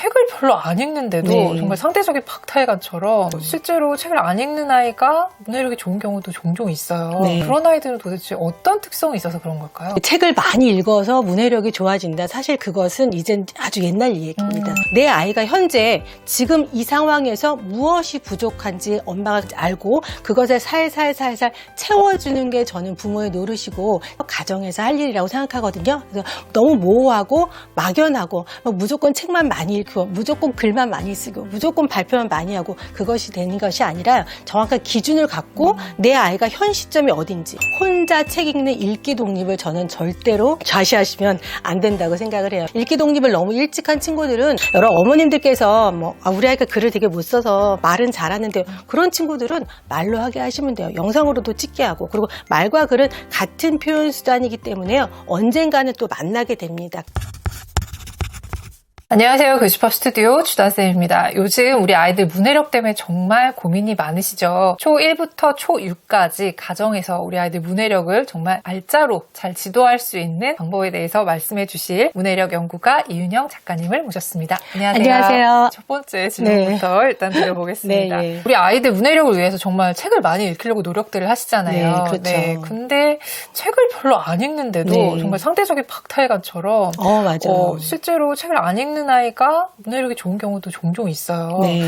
책을 별로 안 읽는데도 네. 정말 상대적인 박탈감처럼 실제로 책을 안 읽는 아이가 문해력이 좋은 경우도 종종 있어요. 네. 그런 아이들은 도대체 어떤 특성이 있어서 그런 걸까요? 책을 많이 읽어서 문해력이 좋아진다. 사실 그것은 이젠 아주 옛날 얘기입니다. 내 아이가 현재 지금 이 상황에서 무엇이 부족한지 엄마가 알고 그것을 살살살살 채워주는 게 저는 부모의 노릇이고 가정에서 할 일이라고 생각하거든요. 그래서 너무 모호하고 막연하고 무조건 책만 많이 읽고 무조건 글만 많이 쓰고 무조건 발표만 많이 하고 그것이 되는 것이 아니라 정확한 기준을 갖고 내 아이가 현 시점이 어딘지 혼자 책 읽는 읽기 독립을 저는 절대로 좌시하시면 안 된다고 생각을 해요. 읽기 독립을 너무 일찍 한 친구들은 여러 어머님들께서 우리 아이가 글을 되게 못 써서 말은 잘하는데요. 그런 친구들은 말로 하게 하시면 돼요. 영상으로도 찍게 하고 그리고 말과 글은 같은 표현 수단이기 때문에요. 언젠가는 또 만나게 됩니다. 안녕하세요. 교집합 스튜디오 주다쌤입니다. 요즘 우리 아이들 문해력 때문에 정말 고민이 많으시죠. 초1부터 초6까지 가정에서 우리 아이들 문해력을 정말 알짜로 잘 지도할 수 있는 방법에 대해서 말씀해 주실 문해력 연구가 이윤영 작가님을 모셨습니다. 안녕하세요. 안녕하세요. 첫 번째 질문부터 일단 드려보겠습니다. 네. 우리 아이들 문해력을 위해서 정말 책을 많이 읽히려고 노력들을 하시잖아요. 네, 그렇죠. 네, 근데 책을 별로 안 읽는데도 네. 정말 상대적인 박탈감처럼 맞아요. 실제로 책을 안 읽는 아이가 문해력이 좋은 경우도 종종 있어요. 네.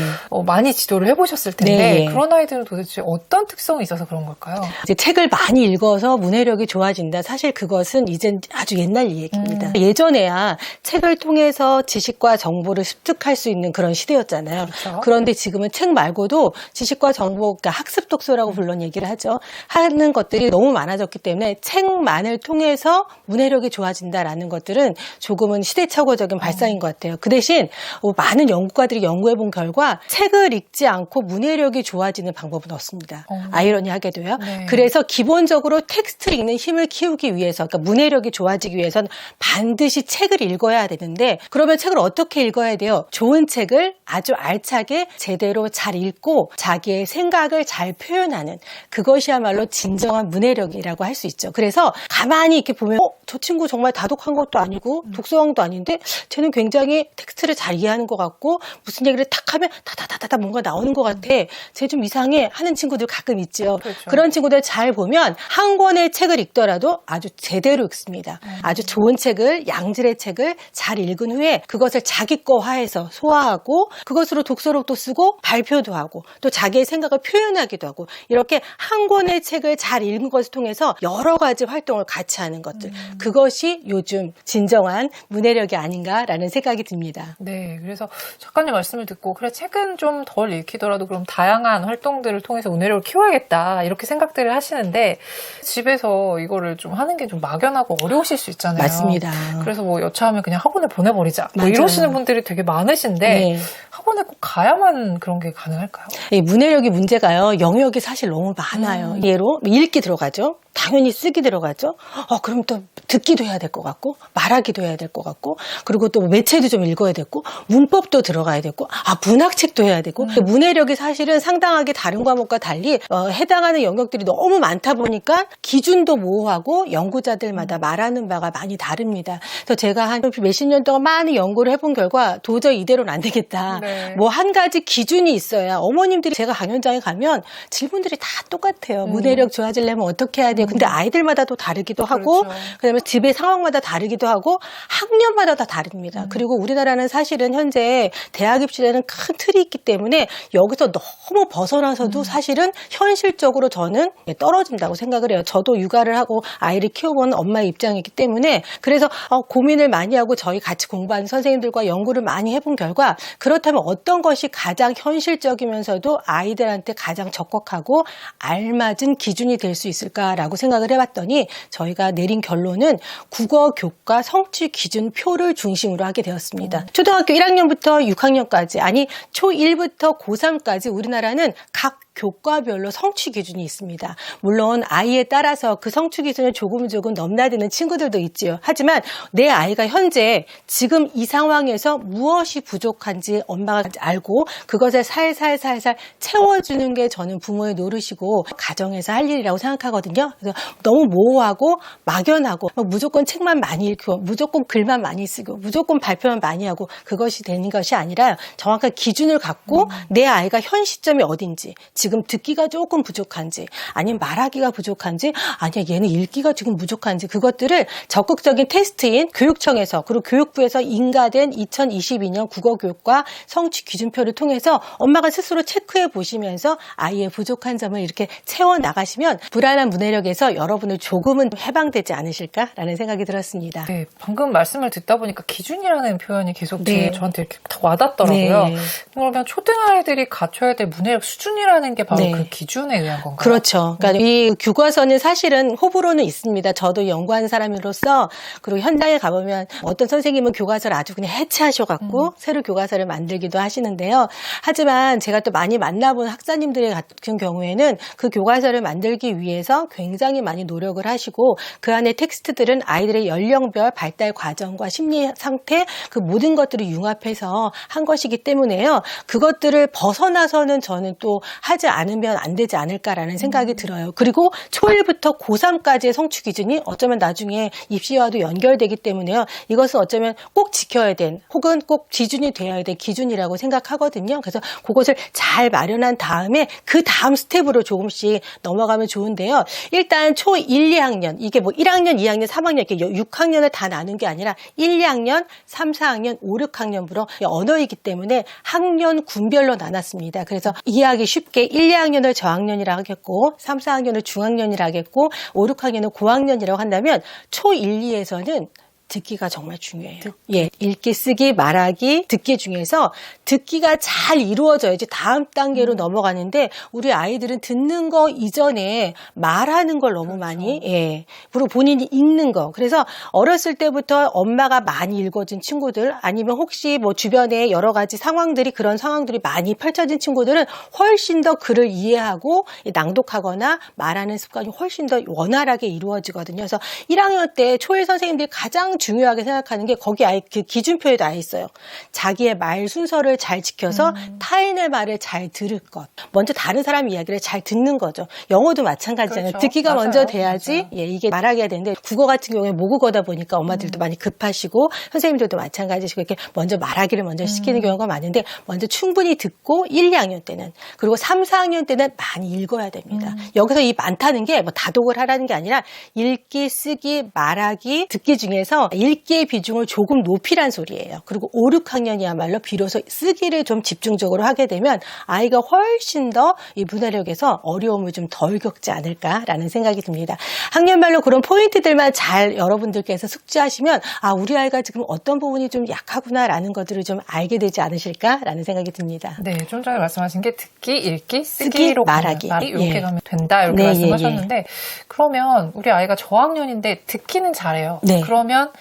많이 지도를 해보셨을 텐데 네. 그런 아이들은 도대체 어떤 특성이 있어서 그런 걸까요? 이제 책을 많이 읽어서 문해력이 좋아진다. 사실 그것은 이젠 아주 옛날 얘기입니다. 예전에야 책을 통해서 지식과 정보를 습득할 수 있는 그런 시대였잖아요. 그렇죠. 그런데 지금은 책 말고도 지식과 정보, 그러니까 학습 독서라고 물론 얘기를 하죠. 하는 것들이 너무 많아졌기 때문에 책만을 통해서 문해력이 좋아진다라는 것들은 조금은 시대착오적인 발상인 것 같아요. 그 대신 많은 연구가들이 연구해본 결과 책을 읽지 않고 문해력이 좋아지는 방법은 없습니다. 아이러니하게도요. 네. 그래서 기본적으로 텍스트를 읽는 힘을 키우기 위해서, 그러니까 문해력이 좋아지기 위해서는 반드시 책을 읽어야 되는데, 그러면 책을 어떻게 읽어야 돼요? 좋은 책을 아주 알차게 제대로 잘 읽고 자기의 생각을 잘 표현하는, 그것이야말로 진정한 문해력이라고 할 수 있죠. 그래서 가만히 이렇게 보면 저 친구 정말 다독한 것도 아니고 독서왕도 아닌데 쟤는 굉장히 텍스트를 잘 이해하는 것 같고 무슨 얘기를 탁 하면 다다다다다 뭔가 나오는 것 같아. 쟤 좀 이상해 하는 친구들 가끔 있죠. 그렇죠. 그런 친구들 잘 보면 한 권의 책을 읽더라도 아주 제대로 읽습니다. 아주 좋은 책을, 양질의 책을 잘 읽은 후에 그것을 자기 거화해서 소화하고 그것으로 독서록도 쓰고 발표도 하고 또 자기의 생각을 표현하기도 하고 이렇게 한 권의 책을 잘 읽은 것을 통해서 여러 가지 활동을 같이 하는 것들. 그것이 요즘 진정한 문해력이 아닌가라는 생각이 듭니다. 네, 그래서 작가님 말씀을 듣고 그래 책은 좀 덜 읽히더라도 그럼 다양한 활동들을 통해서 문해력을 키워야겠다 이렇게 생각들을 하시는데 집에서 이거를 좀 하는 게 좀 막연하고 어려우실 수 있잖아요. 맞습니다. 그래서 여차하면 그냥 학원에 보내버리자 맞아요. 이러시는 분들이 되게 많으신데 네. 학원에 꼭 가야만 그런 게 가능할까요? 이 문해력이 문제가요. 영역이 사실 너무 많아요. 예로 읽기 들어가죠. 당연히 쓰기 들어가죠. 그럼 또 듣기도 해야 될 것 같고 말하기도 해야 될 것 같고 그리고 또 매체도 좀 읽어야 되고 문법도 들어가야 되고 문학책도 해야 되고 문해력이 사실은 상당하게 다른 과목과 달리 해당하는 영역들이 너무 많다 보니까 기준도 모호하고 연구자들마다 말하는 바가 많이 다릅니다. 그래서 제가 한 몇십 년 동안 많은 연구를 해본 결과 도저히 이대로는 안 되겠다. 네. 한 가지 기준이 있어야 어머님들이 제가 강연장에 가면 질문들이 다 똑같아요. 문해력 좋아지려면 어떻게 해야 돼요? 근데 아이들마다 또 다르기도 하고 그렇죠. 그다음에 집의 상황마다 다르기도 하고 학년마다 다 다릅니다. 그리고 우리나라는 사실은 현재 대학 입시라는 큰 틀이 있기 때문에 여기서 너무 벗어나서도 사실은 현실적으로 저는 떨어진다고 생각을 해요. 저도 육아를 하고 아이를 키워보는 엄마의 입장이기 때문에 그래서 고민을 많이 하고 저희 같이 공부하는 선생님들과 연구를 많이 해본 결과 그렇다면 어떤 것이 가장 현실적이면서도 아이들한테 가장 적합하고 알맞은 기준이 될 수 있을까라고 생각을 해봤더니 저희가 내린 결론은 국어 교과 성취 기준표를 중심으로 하게 되었습니다. 초등학교 1학년부터 6학년까지 아니 초1부터 고3까지 우리나라는 각 교과별로 성취 기준이 있습니다. 물론 아이에 따라서 그 성취 기준을 조금 넘나드는 친구들도 있지요. 하지만 내 아이가 현재 지금 이 상황에서 무엇이 부족한지 엄마가 알고 그것을 살살살살 채워주는 게 저는 부모의 노릇이고 가정에서 할 일이라고 생각하거든요. 그래서 너무 모호하고 막연하고 무조건 책만 많이 읽고 무조건 글만 많이 쓰고 무조건 발표만 많이 하고 그것이 되는 것이 아니라 정확한 기준을 갖고 내 아이가 현 시점이 어딘지 지금 듣기가 조금 부족한지 아니면 말하기가 부족한지 아니야 얘는 읽기가 지금 부족한지 그것들을 적극적인 테스트인 교육청에서 그리고 교육부에서 인가된 2022년 국어교육과 성취 기준표를 통해서 엄마가 스스로 체크해 보시면서 아이의 부족한 점을 이렇게 채워 나가시면 불안한 문해력에서 여러분을 조금은 해방되지 않으실까라는 생각이 들었습니다. 네, 방금 말씀을 듣다 보니까 기준이라는 표현이 계속 네. 저한테 이렇게 딱 와닿더라고요. 네. 그러면 초등아이들이 갖춰야 될 문해력 수준이라는 게 바로 네. 그 기준에 의한 건가요? 그렇죠. 그러니까 이 교과서는 사실은 호불호는 있습니다. 저도 연구하는 사람으로서 그리고 현장에 가보면 어떤 선생님은 교과서를 아주 그냥 해체하셔갖고 새로 교과서를 만들기도 하시는데요. 하지만 제가 또 많이 만나본 학사님들 같은 경우에는 그 교과서를 만들기 위해서 굉장히 많이 노력을 하시고 그 안에 텍스트들은 아이들의 연령별 발달 과정과 심리 상태 그 모든 것들을 융합해서 한 것이기 때문에요. 그것들을 벗어나서는 저는 또 하지 않으면 안 되지 않을까라는 생각이 들어요. 그리고 초1부터 고3까지의 성취 기준이 어쩌면 나중에 입시와도 연결되기 때문에요. 이것은 어쩌면 꼭 지켜야 된 혹은 꼭 기준이 되어야 될 기준이라고 생각하거든요. 그래서 그것을 잘 마련한 다음에 그 다음 스텝으로 조금씩 넘어가면 좋은데요. 일단 초 1, 2학년 이게 뭐 1학년, 2학년, 3학년 이렇게 6학년을 다 나눈 게 아니라 1, 2학년, 3, 4학년, 5, 6학년부로 언어이기 때문에 학년 군별로 나눴습니다. 그래서 이해하기 쉽게 1, 2학년을 저학년이라고 하겠고 3, 4학년을 중학년이라고 하겠고 5, 6학년을 고학년이라고 한다면 초 1, 2에서는 듣기가 정말 중요해요. 예, 읽기, 쓰기, 말하기, 듣기 중에서 듣기가 잘 이루어져야지 다음 단계로 넘어가는데 우리 아이들은 듣는 거 이전에 말하는 걸 너무 많이 그리고 본인이 읽는 거. 그래서 어렸을 때부터 엄마가 많이 읽어준 친구들 아니면 혹시 뭐 주변에 여러 가지 상황들이 그런 상황들이 많이 펼쳐진 친구들은 훨씬 더 글을 이해하고 낭독하거나 말하는 습관이 훨씬 더 원활하게 이루어지거든요. 그래서 1학년 때 초일 선생님들이 가장 중요하게 생각하는 게 거기 아예 그 기준표에 나와 있어요. 자기의 말 순서를 잘 지켜서 타인의 말을 잘 들을 것. 먼저 다른 사람 이야기를 잘 듣는 거죠. 영어도 마찬가지잖아요. 그렇죠. 듣기가 맞아요. 먼저 돼야지 맞아요. 이게 말하게 되는데 국어 같은 경우에 모국어다 보니까 엄마들도 많이 급하시고 선생님들도 마찬가지시고 이렇게 먼저 말하기를 먼저 시키는 경우가 많은데 먼저 충분히 듣고 1, 2학년 때는 그리고 3, 4학년 때는 많이 읽어야 됩니다. 여기서 이 많다는 게 뭐 다독을 하라는 게 아니라 읽기, 쓰기, 말하기, 듣기 중에서 읽기의 비중을 조금 높이란 소리예요. 그리고 5, 6학년이야말로 비로소 쓰기를 좀 집중적으로 하게 되면 아이가 훨씬 더 이 문해력에서 어려움을 좀 덜 겪지 않을까라는 생각이 듭니다. 학년별로 그런 포인트들만 잘 여러분들께서 숙지하시면 아 우리 아이가 지금 어떤 부분이 좀 약하구나라는 것들을 좀 알게 되지 않으실까라는 생각이 듭니다. 네, 좀 전에 말씀하신 게 듣기, 읽기, 쓰기로 말하기. 이렇게 가면 된다 이렇게 네, 말씀하셨는데 그러면 우리 아이가 저학년인데 듣기는 잘해요. 네. 그러면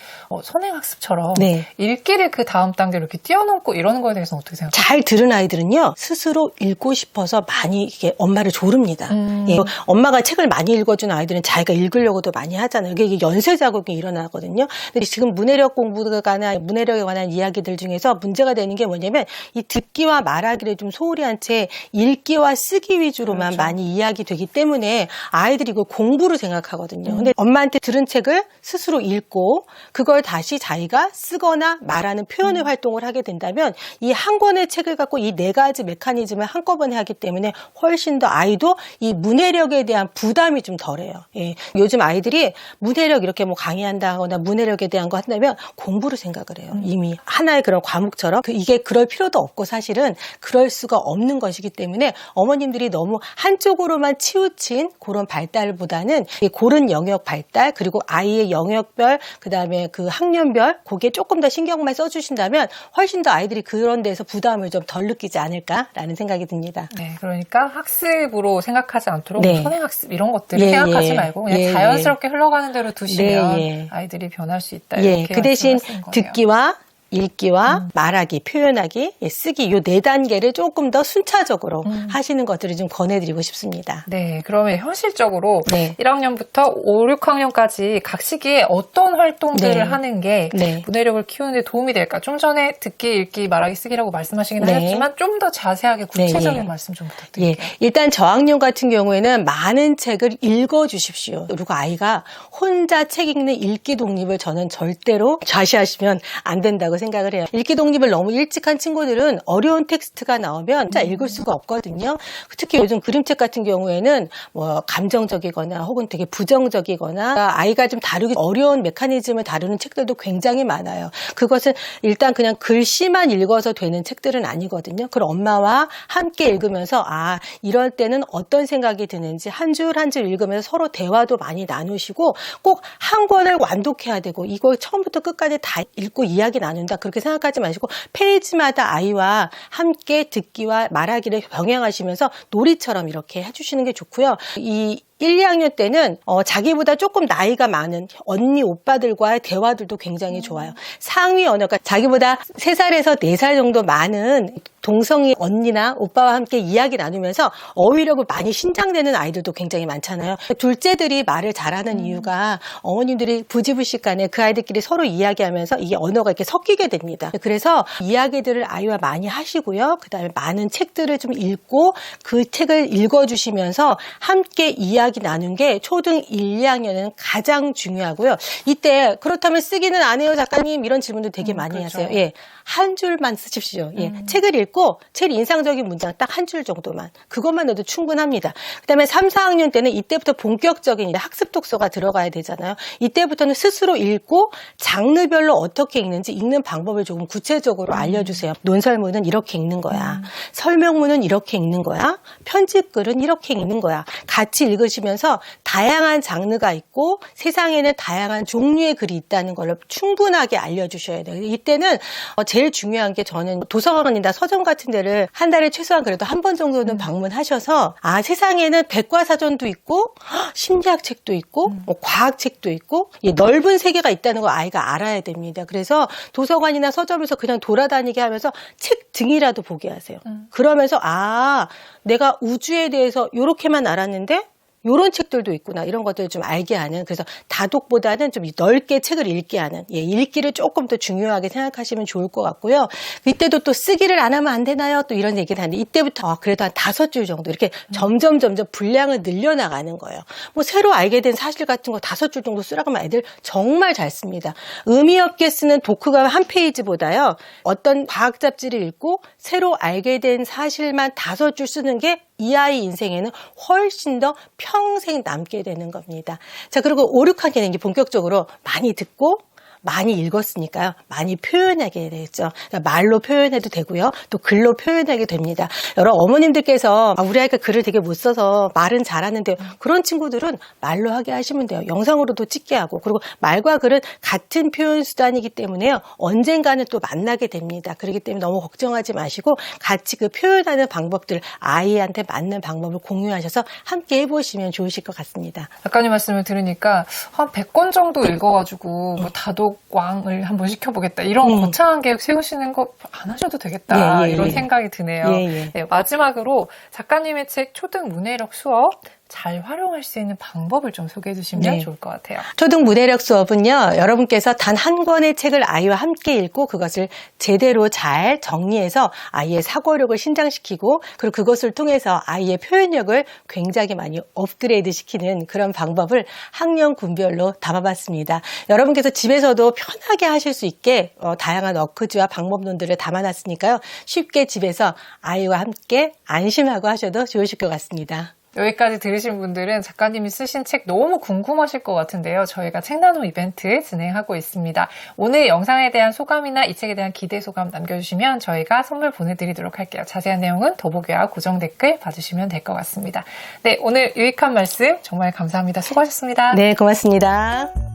선행학습처럼 네. 읽기를 그 다음 단계로 이렇게 뛰어넘고 이러는 거에 대해서는 어떻게 생각하세요? 잘 들은 아이들은요 스스로 읽고 싶어서 많이 이렇게 엄마를 조릅니다. 예, 엄마가 책을 많이 읽어준 아이들은 자기가 읽으려고도 많이 하잖아요. 이게 연쇄 자극이 일어나거든요. 근데 지금 문해력 공부에 관한 이야기들 중에서 문제가 되는 게 뭐냐면 이 듣기와 말하기를 좀 소홀히 한 채 읽기와 쓰기 위주로만 그렇죠. 많이 이야기되기 때문에 아이들이 이걸 공부로 생각하거든요. 근데 엄마한테 들은 책을 스스로 읽고 그걸 다시 자기가 쓰거나 말하는 표현의 활동을 하게 된다면 이 한 권의 책을 갖고 이 네 가지 메커니즘을 한꺼번에 하기 때문에 훨씬 더 아이도 이 문해력에 대한 부담이 좀 덜해요. 예. 요즘 아이들이 문해력 이렇게 뭐 강의한다거나 문해력에 대한 거 한다면 공부로 생각을 해요. 이미 하나의 그런 과목처럼 이게 그럴 필요도 없고 사실은 그럴 수가 없는 것이기 때문에 어머님들이 너무 한쪽으로만 치우친 그런 발달보다는 이 고른 영역 발달 그리고 아이의 영역별 그다음에 그 학년별 거기에 조금 더 신경만 써주신다면 훨씬 더 아이들이 그런 데서 부담을 좀 덜 느끼지 않을까라는 생각이 듭니다. 네, 그러니까 학습으로 생각하지 않도록 네. 선행학습 이런 것들을 생각하지 말고 그냥 자연스럽게 흘러가는 대로 두시면 네, 예. 아이들이 변할 수 있다. 예, 이렇게 그 대신 말씀하시는 거네요. 듣기와 읽기와 말하기, 표현하기, 쓰기 요 4단계를 조금 더 순차적으로 하시는 것들을 좀 권해드리고 싶습니다. 네, 그러면 현실적으로 네. 1학년부터 5, 6학년까지 각 시기에 어떤 활동들을 네. 하는 게 네. 문해력을 키우는 데 도움이 될까? 좀 전에 듣기, 읽기, 말하기, 쓰기라고 말씀하시긴 네. 하셨지만 좀 더 자세하게 구체적인 네. 말씀 좀 예, 부탁드릴게요. 일단 저학년 같은 경우에는 많은 책을 읽어주십시오. 그리고 아이가 혼자 책 읽는 읽기 독립을 저는 절대로 좌시하시면 안 된다고 생각을 해요. 읽기 독립을 너무 일찍 한 친구들은 어려운 텍스트가 나오면 진짜 읽을 수가 없거든요. 특히 요즘 그림책 같은 경우에는 뭐 감정적이거나 혹은 되게 부정적이거나 아이가 좀 다루기 어려운 메커니즘을 다루는 책들도 굉장히 많아요. 그것은 일단 그냥 글씨만 읽어서 되는 책들은 아니거든요. 그럼 엄마와 함께 읽으면서 이럴 때는 어떤 생각이 드는지 한 줄 한 줄 읽으면서 서로 대화도 많이 나누시고 꼭 한 권을 완독해야 되고 이걸 처음부터 끝까지 다 읽고 이야기 나눈다 그렇게 생각하지 마시고 페이지마다 아이와 함께 듣기와 말하기를 병행하시면서 놀이처럼 이렇게 해주시는 게 좋고요. 이 1, 2학년 때는 자기보다 조금 나이가 많은 언니, 오빠들과의 대화들도 굉장히 좋아요. 상위 언어가 자기보다 3살에서 4살 정도 많은 동성이 언니나 오빠와 함께 이야기 나누면서 어휘력을 많이 신장되는 아이들도 굉장히 많잖아요. 둘째들이 말을 잘하는 이유가 어머님들이 부지불식간에 그 아이들끼리 서로 이야기하면서 이게 언어가 이렇게 섞이게 됩니다. 그래서 이야기들을 아이와 많이 하시고요. 그 다음에 많은 책들을 좀 읽고 그 책을 읽어주시면서 함께 이야기 나눈 게 초등 1, 2학년에는 가장 중요하고요. 이때 그렇다면 쓰기는 안 해요, 작가님? 이런 질문도 되게 많이 그렇죠. 하세요. 예, 한 줄만 쓰십시오. 예, 책을 읽고 제일 인상적인 문장 딱 한 줄 정도만. 그것만 해도 충분합니다. 그 다음에 3, 4학년 때는 이때부터 본격적인 학습 독서가 들어가야 되잖아요. 이때부터는 스스로 읽고 장르별로 어떻게 읽는지 읽는 방법을 조금 구체적으로 알려주세요. 논설문은 이렇게 읽는 거야. 설명문은 이렇게 읽는 거야. 편집글은 이렇게 읽는 거야. 같이 읽으시면서 다양한 장르가 있고 세상에는 다양한 종류의 글이 있다는 걸 충분하게 알려주셔야 돼요. 이때는 제일 중요한 게 저는 도서관이나 서점 같은 데를 한 달에 최소한 그래도 한 번 정도는 방문하셔서 세상에는 백과사전도 있고 심리학 책도 있고 뭐 과학책도 있고 넓은 세계가 있다는 걸 아이가 알아야 됩니다. 그래서 도서관이나 서점에서 그냥 돌아다니게 하면서 책 등이라도 보게 하세요. 그러면서 내가 우주에 대해서 이렇게만 알았는데 이런 책들도 있구나. 이런 것들을 좀 알게 하는. 그래서 다독보다는 좀 넓게 책을 읽게 하는. 읽기를 조금 더 중요하게 생각하시면 좋을 것 같고요. 이때도 또 쓰기를 안 하면 안 되나요? 또 이런 얘기를 하는데 이때부터 그래도 한 5줄 정도 이렇게 점점 분량을 늘려나가는 거예요. 뭐 새로 알게 된 사실 같은 거 5줄 정도 쓰라고 하면 애들 정말 잘 씁니다. 의미 없게 쓰는 독후가 한 페이지보다요. 어떤 과학 잡지를 읽고 새로 알게 된 사실만 5줄 쓰는 게 이 아이 인생에는 훨씬 더 평생 남게 되는 겁니다. 자, 그리고 5, 6학년은 이제 본격적으로 많이 듣고 많이 읽었으니까요. 많이 표현하게 되겠죠. 그러니까 말로 표현해도 되고요. 또 글로 표현하게 됩니다. 여러 어머님들께서 우리 아이가 글을 되게 못 써서 말은 잘하는데요. 그런 친구들은 말로 하게 하시면 돼요. 영상으로도 찍게 하고. 그리고 말과 글은 같은 표현 수단이기 때문에요. 언젠가는 또 만나게 됩니다. 그렇기 때문에 너무 걱정하지 마시고 같이 그 표현하는 방법들 아이한테 맞는 방법을 공유하셔서 함께 해보시면 좋으실 것 같습니다. 작가님 말씀을 들으니까 한 100권 정도 읽어가지고 뭐 다독왕을 한번 시켜보겠다. 이런 거창한 계획 세우시는 거 안 하셔도 되겠다. 이런 생각이 드네요. 네, 마지막으로 작가님의 책 초등 문해력 수업 잘 활용할 수 있는 방법을 좀 소개해 주시면 좋을 것 같아요. 초등 문해력 수업은요. 여러분께서 단 한 권의 책을 아이와 함께 읽고 그것을 제대로 잘 정리해서 아이의 사고력을 신장시키고 그리고 그것을 통해서 아이의 표현력을 굉장히 많이 업그레이드 시키는 그런 방법을 학년 군별로 담아봤습니다. 여러분께서 집에서도 편하게 하실 수 있게 다양한 어크지와 방법론들을 담아놨으니까요. 쉽게 집에서 아이와 함께 안심하고 하셔도 좋으실 것 같습니다. 여기까지 들으신 분들은 작가님이 쓰신 책 너무 궁금하실 것 같은데요. 저희가 책 나눔 이벤트 진행하고 있습니다. 오늘 영상에 대한 소감이나 이 책에 대한 기대 소감 남겨주시면 저희가 선물 보내드리도록 할게요. 자세한 내용은 더보기와 고정 댓글 봐주시면 될 것 같습니다. 네, 오늘 유익한 말씀 정말 감사합니다. 수고하셨습니다. 네, 고맙습니다.